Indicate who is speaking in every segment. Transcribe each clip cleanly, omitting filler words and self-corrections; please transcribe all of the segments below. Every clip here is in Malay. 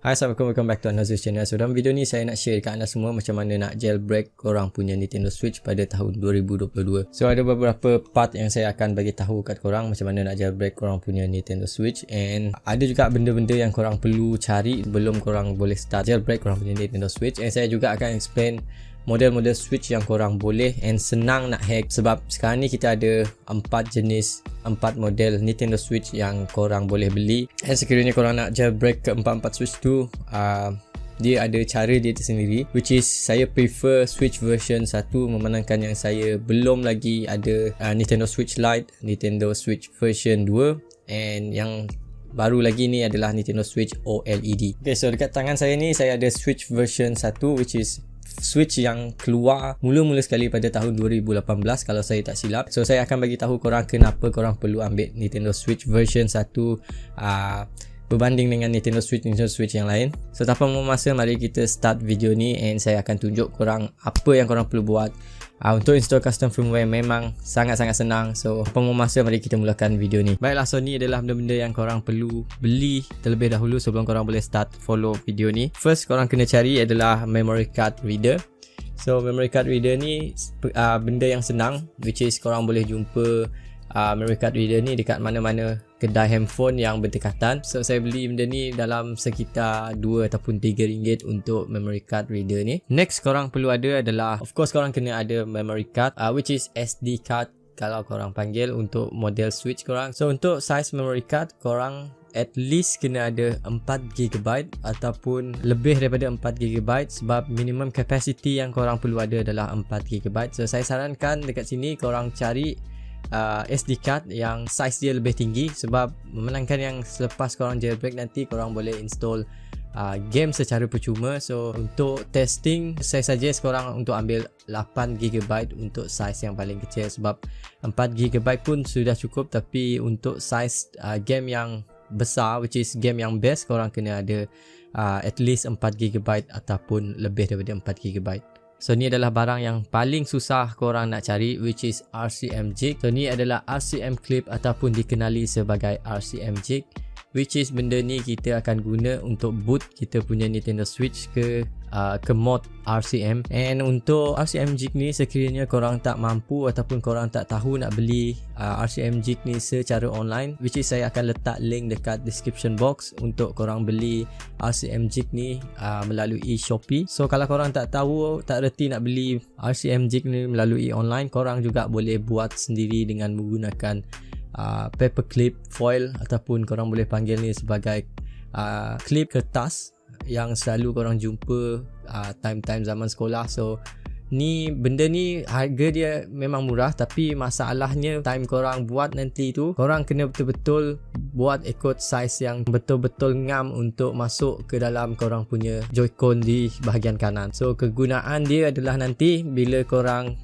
Speaker 1: Hai, Assalamualaikum, welcome back to Anazus channel. So dalam video ni saya nak share dekat anda semua macam mana nak jailbreak korang punya Nintendo Switch pada tahun 2022. So ada beberapa part yang saya akan bagi tahu kat korang macam mana nak jailbreak korang punya Nintendo Switch, and ada juga benda-benda yang korang perlu cari sebelum korang boleh start jailbreak korang punya Nintendo Switch. And saya juga akan explain model-model Switch yang korang boleh and senang nak hack, sebab sekarang ni kita ada 4 model Nintendo Switch yang korang boleh beli, and sekiranya korang nak jailbreak ke 4 Switch tu, dia ada cara dia tersendiri, which is saya prefer Switch version 1 memandangkan yang saya belum lagi ada Nintendo Switch Lite, Nintendo Switch version 2, and yang baru lagi ni adalah Nintendo Switch OLED. Okay, so dekat tangan saya ni saya ada Switch version 1, which is Switch yang keluar mula-mula sekali pada tahun 2018 kalau saya tak silap. So saya akan bagi tahu korang kenapa korang perlu ambil Nintendo Switch version 1 berbanding dengan Nintendo Switch yang lain. So tanpa membuang masa, mari kita start video ni, and saya akan tunjuk korang apa yang korang perlu buat. Untuk install custom firmware memang sangat-sangat senang. So tanpa membuang masa, mari kita mulakan video ni. Baiklah, so ni adalah benda-benda yang korang perlu beli terlebih dahulu sebelum korang boleh start follow video ni. First, korang kena cari adalah memory card reader. So memory card reader ni benda yang senang, which is korang boleh jumpa memory card reader ni dekat mana-mana kedai handphone yang berdekatan. So saya beli benda ni dalam sekitar 2 ataupun 3 ringgit untuk memory card reader ni. Next korang perlu ada adalah, of course korang kena ada memory card, which is SD card kalau korang panggil untuk model Switch korang. So untuk size memory card, korang at least kena ada 4GB ataupun lebih daripada 4GB, sebab minimum capacity yang korang perlu ada adalah 4GB. So saya sarankan dekat sini korang cari SD card yang size dia lebih tinggi, sebab memandangkan yang selepas korang jailbreak nanti korang boleh install game secara percuma. So untuk testing, saya suggest korang untuk ambil 8GB untuk size yang paling kecil, sebab 4GB pun sudah cukup, tapi untuk size game yang besar, which is game yang best, korang kena ada at least 4GB ataupun lebih daripada 4GB. So ni adalah barang yang paling susah korang nak cari, which is RCM jig. So ni adalah RCM clip ataupun dikenali sebagai RCM jig, which is benda ni kita akan guna untuk boot kita punya Nintendo Switch ke mod RCM. And untuk RCM jig ni, sekiranya korang tak mampu ataupun korang tak tahu nak beli RCM jig ni secara online, which is saya akan letak link dekat description box untuk korang beli RCM jig ni melalui Shopee. So kalau korang tak tahu, tak reti nak beli RCM jig ni melalui online, korang juga boleh buat sendiri dengan menggunakan paperclip foil, ataupun korang boleh panggil ni sebagai klip kertas yang selalu korang jumpa time-time zaman sekolah. So ni benda ni harga dia memang murah, tapi masalahnya time korang buat nanti tu, korang kena betul-betul buat ikut size yang betul-betul ngam untuk masuk ke dalam korang punya Joy-Con di bahagian kanan. So kegunaan dia adalah nanti bila korang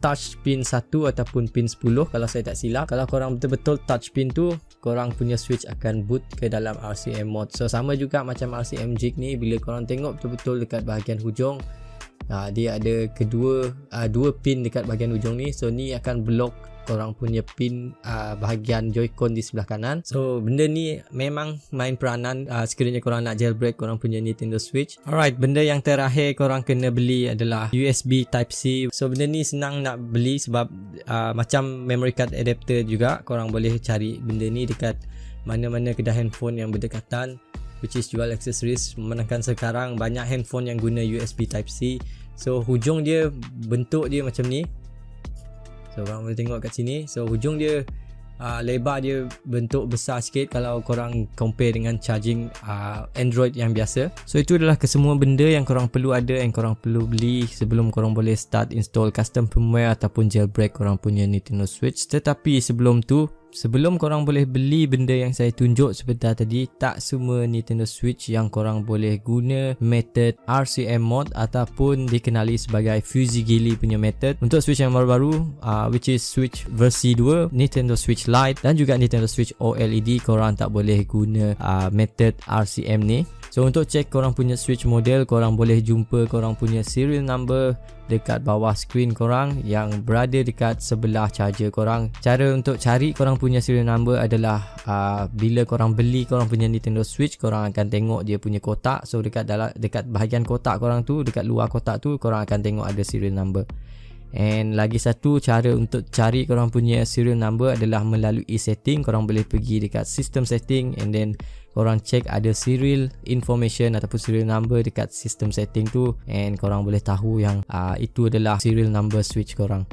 Speaker 1: touch pin 1 ataupun pin 10 kalau saya tak silap, kalau korang betul-betul touch pin tu, korang punya Switch akan boot ke dalam RCM mode. So sama juga macam RCM jig ni, bila korang tengok betul-betul dekat bahagian hujung, dia ada dua pin dekat bahagian ujung ni. So ni akan block korang punya pin bahagian Joy-Con di sebelah kanan. So benda ni memang main peranan sekiranya korang nak jailbreak korang punya Nintendo Switch. Alright, benda yang terakhir korang kena beli adalah USB Type-C. So benda ni senang nak beli sebab macam memory card adapter juga, korang boleh cari benda ni dekat mana-mana kedai handphone yang berdekatan, which is jual aksesoris. Memandangkan sekarang banyak handphone yang guna USB Type-C. So hujung dia, bentuk dia macam ni. So korang boleh tengok kat sini. So hujung dia lebar dia bentuk besar sikit kalau korang compare dengan charging Android yang biasa. So itu adalah kesemua benda yang korang perlu ada, yang korang perlu beli sebelum korang boleh start install custom firmware ataupun jailbreak korang punya Nintendo Switch. Tetapi sebelum tu, sebelum korang boleh beli benda yang saya tunjuk sebentar tadi, tak semua Nintendo Switch yang korang boleh guna method RCM mode ataupun dikenali sebagai Fuzzy-Gilly punya method. Untuk Switch yang baru-baru, which is Switch versi 2, Nintendo Switch Lite dan juga Nintendo Switch OLED, korang tak boleh guna method RCM ni. So untuk cek korang punya switch model, korang boleh jumpa korang punya serial number dekat bawah skrin korang yang berada dekat sebelah charger korang. Cara untuk cari korang punya serial number adalah bila korang beli korang punya Nintendo Switch, korang akan tengok dia punya kotak. So dekat bahagian kotak korang tu, dekat luar kotak tu, korang akan tengok ada serial number. And lagi satu cara untuk cari korang punya serial number adalah melalui setting. Korang boleh pergi dekat system setting and then korang check ada serial information ataupun serial number dekat system setting tu, and korang boleh tahu yang itu adalah serial number switch korang.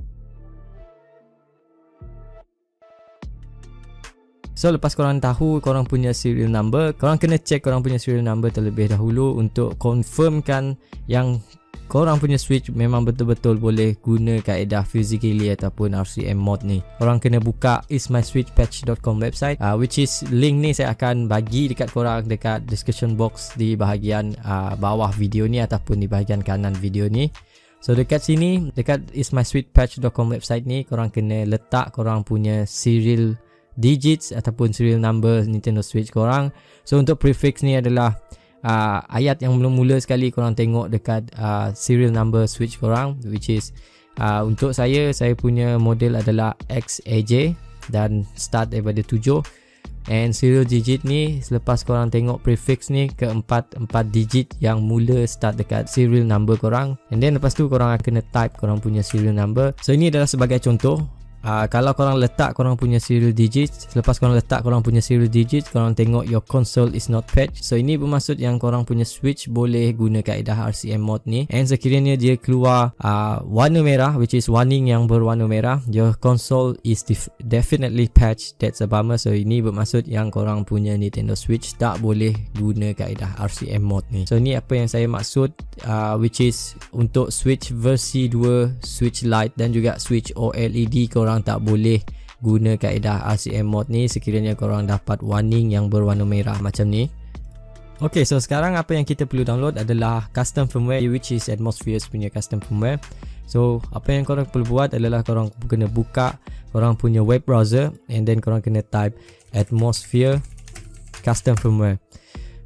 Speaker 1: So lepas korang tahu korang punya serial number, korang kena check korang punya serial number terlebih dahulu untuk confirmkan yang korang punya switch memang betul-betul boleh guna kaedah physically ataupun RCM mod ni. Korang kena buka ismyswitchpatch.com website, which is link ni saya akan bagi dekat korang dekat description box di bahagian bawah video ni ataupun di bahagian kanan video ni. So dekat sini, dekat ismyswitchpatch.com website ni, korang kena letak korang punya serial digits ataupun serial number Nintendo Switch korang. So untuk prefix ni adalah ayat yang mula-mula sekali korang tengok dekat serial number switch korang, which is untuk saya punya model adalah XAJ dan start daripada 7, and serial digit ni selepas korang tengok prefix ni keempat digit yang mula start dekat serial number korang, and then lepas tu korang akan kena type korang punya serial number. So ini adalah sebagai contoh. Kalau korang letak korang punya serial digits, selepas korang letak korang punya serial digits, korang tengok your console is not patched. So ini bermaksud yang korang punya switch boleh guna kaedah RCM mod ni, and sekiranya dia keluar warna merah, which is warning yang berwarna merah, your console is definitely patched, that's a bummer. So ini bermaksud yang korang punya Nintendo Switch tak boleh guna kaedah RCM mod ni. So ini apa yang saya maksud, which is untuk Switch versi 2, Switch Lite dan juga Switch OLED, korang tak boleh guna kaedah RCM mod ni sekiranya korang dapat warning yang berwarna merah macam ni. Okay, so sekarang apa yang kita perlu download adalah custom firmware, which is Atmosphere punya custom firmware. So apa yang korang perlu buat adalah korang kena buka korang punya web browser, and then korang kena type Atmosphere custom firmware.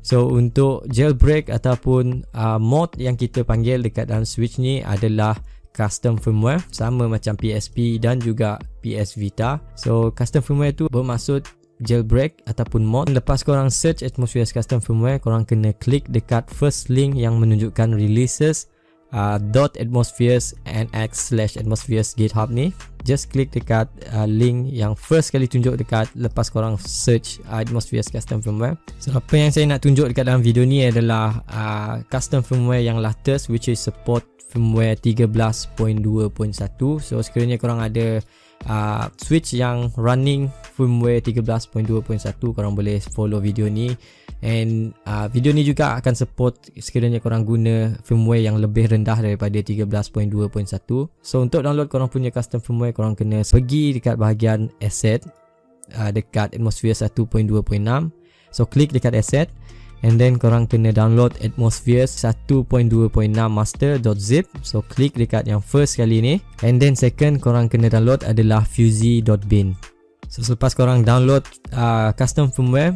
Speaker 1: So untuk jailbreak ataupun mod yang kita panggil dekat dalam Switch ni adalah custom firmware, sama macam PSP dan juga PS Vita. So custom firmware tu bermaksud jailbreak ataupun mod. Lepas korang search Atmosphere custom firmware, korang kena klik dekat first link yang menunjukkan releases .atmospheres.nx/atmospheres GitHub ni. Just klik dekat link yang first kali tunjuk dekat lepas korang search Atmospheres custom firmware. So apa yang saya nak tunjuk dekat dalam video ni adalah custom firmware yang latest, which is support firmware 13.2.1. So sekiranya korang ada Switch yang running firmware 13.2.1, korang boleh follow video ni, and video ni juga akan support sekiranya korang guna firmware yang lebih rendah daripada 13.2.1. So untuk download korang punya custom firmware, korang kena pergi dekat bahagian asset dekat Atmosphere 1.2.6. So klik dekat asset, and then korang kena download Atmosphere 1.2.6 master.zip. So klik dekat yang first kali ni, and then second korang kena download adalah fuzzy.bin. So selepas korang download custom firmware,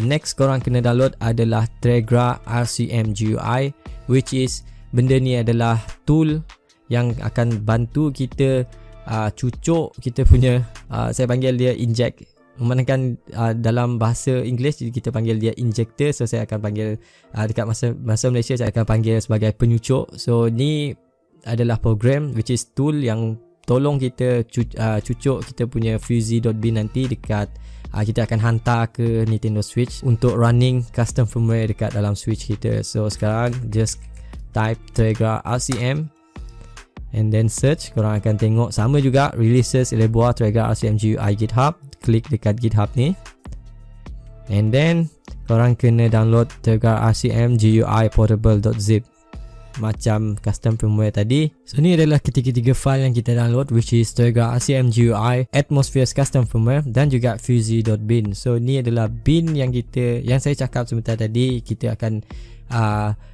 Speaker 1: next korang kena download adalah Tegra RCM GUI, which is benda ni adalah tool yang akan bantu kita cucuk kita punya saya panggil dia inject. Memandangkan dalam bahasa Inggeris kita panggil dia injector, so saya akan panggil dekat masa Malaysia saya akan panggil sebagai penyucuk. So ni adalah program which is tool yang tolong kita cucuk kita punya fuzzy.bin nanti dekat kita akan hantar ke Nintendo Switch untuk running custom firmware dekat dalam Switch kita. So sekarang just type Tegra RCM and then search. Korang akan tengok sama juga releases Eleboa Tegra RCM GUI GitHub. Klik dekat GitHub ni, and then korang kena download Tegra RCM GUI portable.zip macam custom firmware tadi. So ni adalah ketiga-tiga file yang kita download, which is Tegra RCM GUI, Atmospheres custom firmware dan juga fuzzy.bin. So ni adalah bin yang saya cakap sebentar tadi, kita akan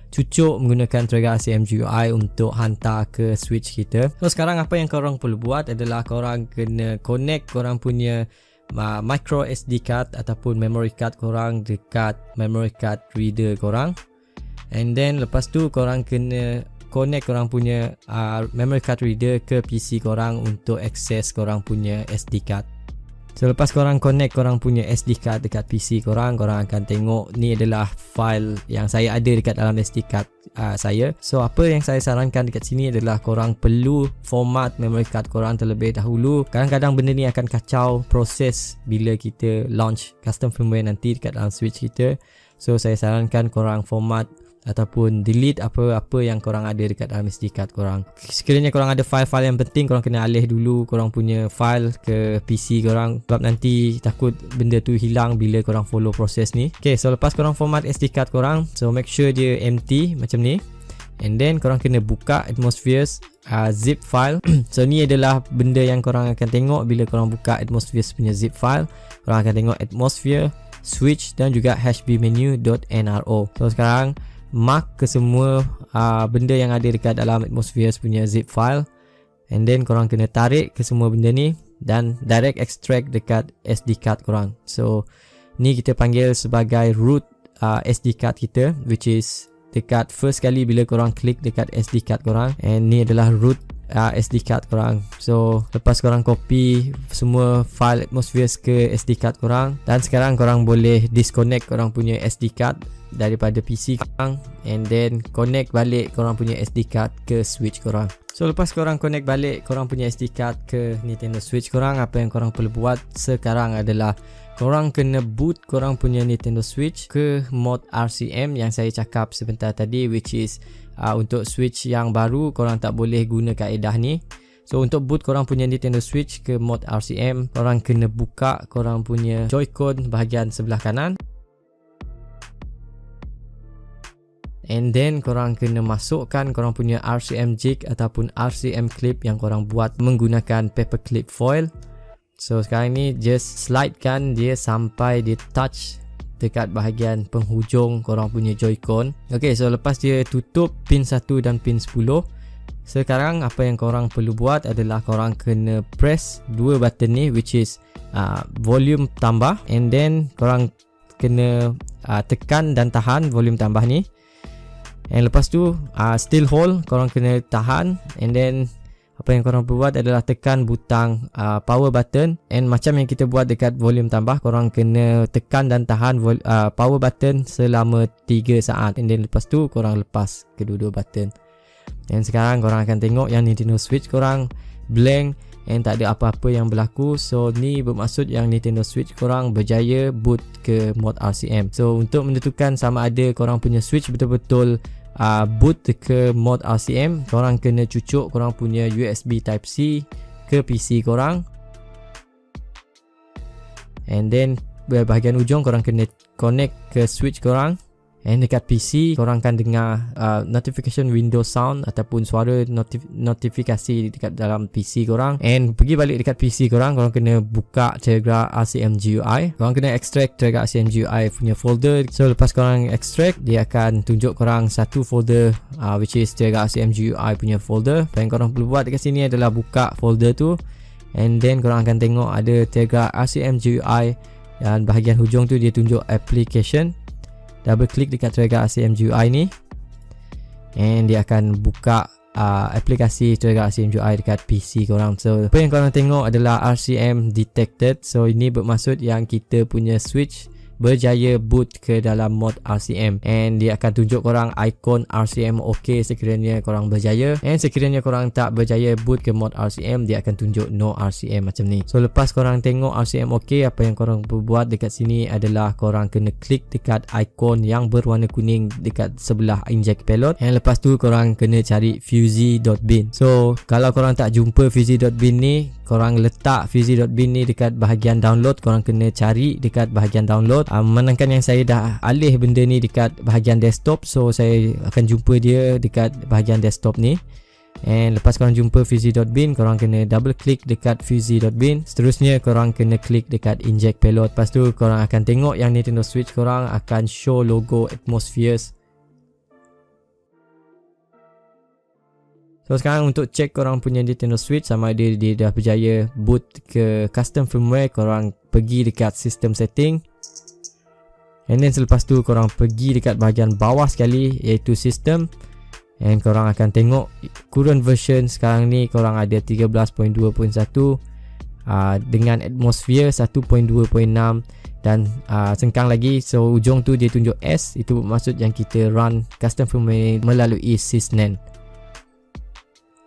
Speaker 1: cucuk menggunakan Tegra RCM GUI untuk hantar ke Switch kita. So sekarang apa yang korang perlu buat adalah korang kena connect korang punya micro SD card ataupun memory card korang dekat memory card reader korang. And then lepas tu korang kena connect korang punya memory card reader ke PC korang untuk access korang punya SD card. So lepas korang connect korang punya SD card dekat PC korang, korang akan tengok ni adalah file yang saya ada dekat dalam SD card saya. So apa yang saya sarankan dekat sini adalah korang perlu format memory card korang terlebih dahulu. Kadang-kadang benda ni akan kacau proses bila kita launch custom firmware nanti dekat dalam switch kita. So saya sarankan korang format ataupun delete apa-apa yang korang ada dekat dalam SD card korang. Sekiranya korang ada file-file yang penting, korang kena alih dulu korang punya file ke PC korang, sebab nanti takut benda tu hilang bila korang follow proses ni. Okay, so lepas korang format SD card korang, so make sure dia empty macam ni. And then korang kena buka Atmosphere's zip file. So ni adalah benda yang korang akan tengok bila korang buka Atmosphere's punya zip file. Korang akan tengok Atmosphere, switch dan juga hbmenu.nro. So sekarang mark ke semua benda yang ada dekat dalam Atmosphere punya zip file, and then korang kena tarik ke semua benda ni dan direct extract dekat SD card korang. So ni kita panggil sebagai root SD card kita, which is dekat first kali bila korang klik dekat SD card korang, and ni adalah root SD card korang. So lepas korang copy semua file Atmosphere ke SD card korang, dan sekarang korang boleh disconnect korang punya SD card daripada PC korang, and then connect balik korang punya SD card ke switch korang. So lepas korang connect balik korang punya SD card ke Nintendo Switch korang, apa yang korang perlu buat sekarang adalah korang kena boot korang punya Nintendo Switch ke mod RCM yang saya cakap sebentar tadi, which is untuk Switch yang baru korang tak boleh guna kaedah ni. So untuk boot korang punya Nintendo Switch ke mod RCM, korang kena buka korang punya Joy-Con bahagian sebelah kanan, and then korang kena masukkan korang punya RCM jig ataupun RCM clip yang korang buat menggunakan paperclip foil. So sekarang ni just slidekan dia sampai dia touch dekat bahagian penghujung korang punya Joy-Con. Okay, so lepas dia tutup pin 1 dan pin 10, sekarang apa yang korang perlu buat adalah korang kena press dua button ni, which is volume tambah, and then korang kena tekan dan tahan volume tambah ni. And lepas tu still hold, korang kena tahan, and then apa yang korang perlu buat adalah tekan butang power button, and macam yang kita buat dekat volume tambah, korang kena tekan dan tahan power button selama 3 saat, and then lepas tu korang lepas kedua-dua button. Dan sekarang korang akan tengok yang Nintendo Switch korang blank and tak ada apa-apa yang berlaku. So ni bermaksud yang Nintendo Switch korang berjaya boot ke mod RCM. So untuk menentukan sama ada korang punya Switch betul-betul boot ke mod RCM, korang kena cucuk korang punya USB Type-C ke PC korang, and then bahagian ujung korang kena connect ke Switch korang. And dekat PC korang akan dengar notification window sound ataupun suara notifikasi dekat dalam PC korang. And pergi balik dekat PC korang, korang kena buka Tegra RCM GUI. Korang kena extract Tegra RCM GUI punya folder. So lepas korang extract, dia akan tunjuk korang satu folder which is Tegra RCM GUI punya folder. Apa yang korang perlu buat dekat sini adalah buka folder tu, and then korang akan tengok ada Tegra RCM GUI, dan bahagian hujung tu dia tunjuk application. Double klik dekat Tegra RCM GUI ni, and dia akan buka aplikasi Tegra RCM GUI dekat PC korang. So apa yang korang tengok adalah RCM detected. So ini bermaksud yang kita punya Switch berjaya boot ke dalam mod RCM, and dia akan tunjuk korang ikon RCM OK sekiranya korang berjaya, and sekiranya korang tak berjaya boot ke mod RCM, dia akan tunjuk no RCM macam ni. So lepas korang tengok RCM OK, apa yang korang perlu buat dekat sini adalah korang kena klik dekat ikon yang berwarna kuning dekat sebelah inject payload, and lepas tu korang kena cari fuzzy.bin. So kalau korang tak jumpa fuzzy.bin ni, korang letak fuzzy.bin ni dekat bahagian download. Korang kena cari dekat bahagian download. Menangkan yang saya dah alih benda ni dekat bahagian desktop, so saya akan jumpa dia dekat bahagian desktop ni. And lepas korang jumpa fuzzy.bin, korang kena double klik dekat fuzzy.bin. Seterusnya korang kena klik dekat inject payload. Lepas tu korang akan tengok yang Nintendo Switch korang akan show logo Atmospheres. So sekarang untuk cek korang punya Nintendo Switch sama ada dia dah berjaya boot ke custom firmware, korang pergi dekat system setting. And then selepas tu korang pergi dekat bahagian bawah sekali iaitu system. And korang akan tengok current version sekarang ni korang ada 13.2.1 dengan atmosphere 1.2.6 dan sengkang lagi. So ujung tu dia tunjuk S, itu maksud yang kita run custom firmware melalui sysnen.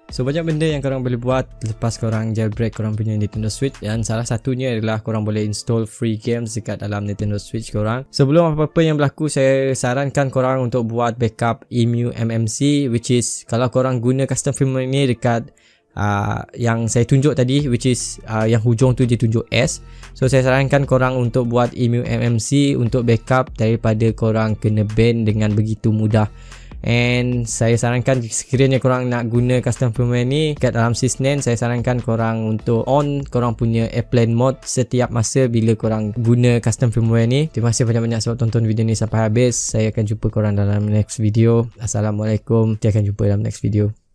Speaker 1: So banyak benda yang korang boleh buat lepas korang jailbreak korang punya Nintendo Switch, dan salah satunya adalah korang boleh install free games dekat dalam Nintendo Switch korang. Sebelum apa-apa yang berlaku, saya sarankan korang untuk buat backup EMU MMC, which is kalau korang guna custom firmware ni dekat yang saya tunjuk tadi, which is yang hujung tu dia tunjuk S. So saya sarankan korang untuk buat EMU MMC untuk backup daripada korang kena ban dengan begitu mudah. And saya sarankan sekiranya korang nak guna custom firmware ni kat dalam sysnen, saya sarankan korang untuk on korang punya airplane mode setiap masa bila korang guna custom firmware ni. Terima kasih banyak-banyak sebab tonton video ni sampai habis. Saya akan jumpa korang dalam next video. Assalamualaikum. Kita akan jumpa dalam next video.